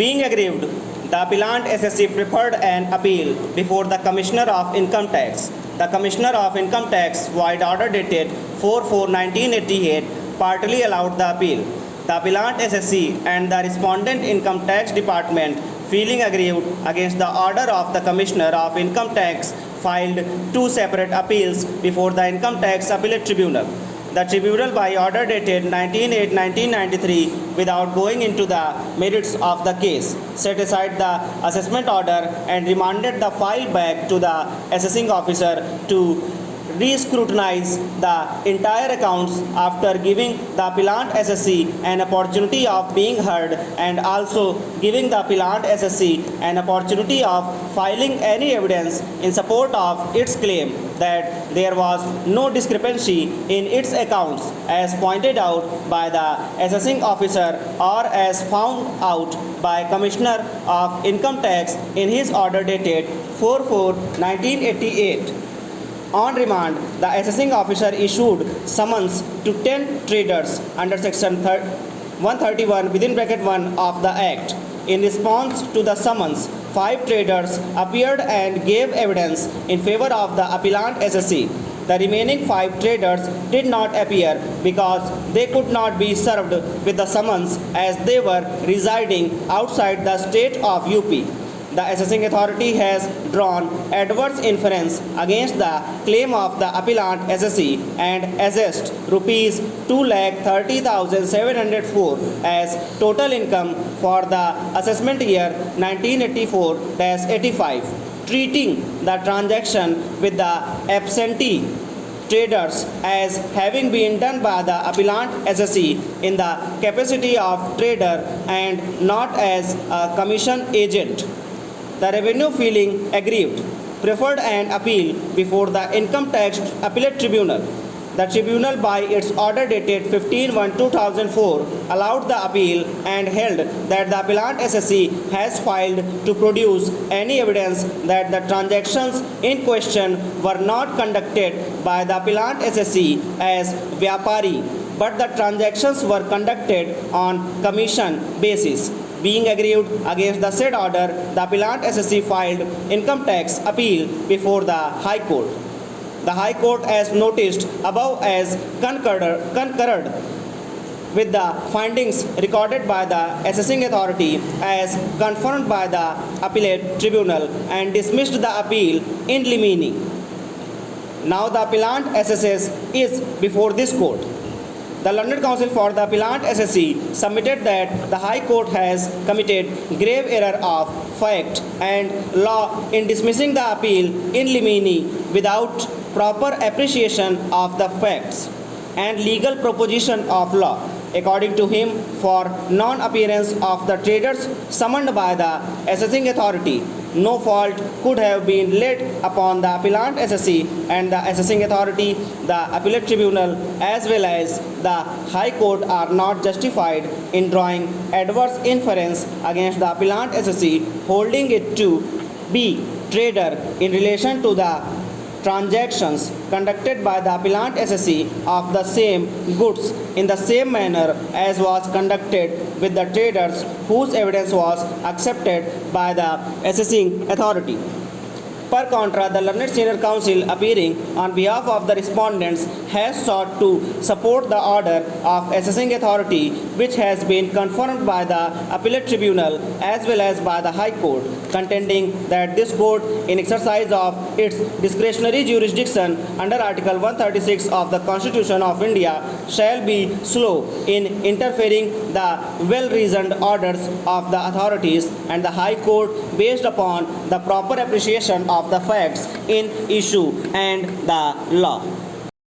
Being aggrieved, the appellant SSC preferred an appeal before the Commissioner of Income Tax. The Commissioner of Income Tax, void order dated 4/4/1988, partly allowed the appeal. The appellant SSC and the respondent Income Tax Department, feeling aggrieved against the order of the Commissioner of Income Tax, filed two separate appeals before the Income Tax Appellate Tribunal. The tribunal, by order dated 19/8/1993, without going into the merits of the case, set aside the assessment order and remanded the file back to the assessing officer to re-scrutinize the entire accounts after giving the appellant SSC an opportunity of being heard and also giving the appellant SSC an opportunity of filing any evidence in support of its claim that there was no discrepancy in its accounts as pointed out by the assessing officer or as found out by Commissioner of Income Tax in his order dated 4/4/1988. On remand, the assessing officer issued summons to 10 traders under section 131 within bracket 1 of the Act. In response to the summons, 5 traders appeared and gave evidence in favor of the appellant SSC. The remaining 5 traders did not appear because they could not be served with the summons as they were residing outside the state of UP. The assessing authority has drawn adverse inference against the claim of the appellant SSC and assessed rupees 2,30,704 as total income for the assessment year 1984-85, treating the transaction with the absentee traders as having been done by the appellant SSC in the capacity of trader and not as a commission agent. The revenue, feeling aggrieved, preferred an appeal before the Income Tax Appellate Tribunal. The tribunal, by its order dated 15/1/2004, allowed the appeal and held that the appellant SSC has failed to produce any evidence that the transactions in question were not conducted by the appellant SSC as Vyapari, but the transactions were conducted on commission basis. Being aggrieved against the said order, the appellant SSC filed income tax appeal before the High Court. The High Court, as noticed above, as concurred with the findings recorded by the assessing authority as confirmed by the appellate tribunal and dismissed the appeal in limine. Now the appellant SSS is before this court. The learned counsel for the appellant SSC submitted that the High Court has committed grave error of fact and law in dismissing the appeal in limine without proper appreciation of the facts and legal proposition of law. According to him, for non-appearance of the traders summoned by the assessing authority, no fault could have been laid upon the appellant SSC and the assessing authority. The appellate tribunal as well as the High Court are not justified in drawing adverse inference against the appellant SSC, holding it to be trader in relation to the transactions conducted by the appellant SSC of the same goods in the same manner as was conducted with the traders whose evidence was accepted by the assessing authority. Per contra, the learned senior counsel appearing on behalf of the respondents has sought to support the order of assessing authority which has been confirmed by the appellate tribunal as well as by the High Court, contending that this court, in exercise of its discretionary jurisdiction under Article 136 of the Constitution of India, shall be slow in interfering the well-reasoned orders of the authorities, and the High Court, based upon the proper appreciation of the facts in issue and the law.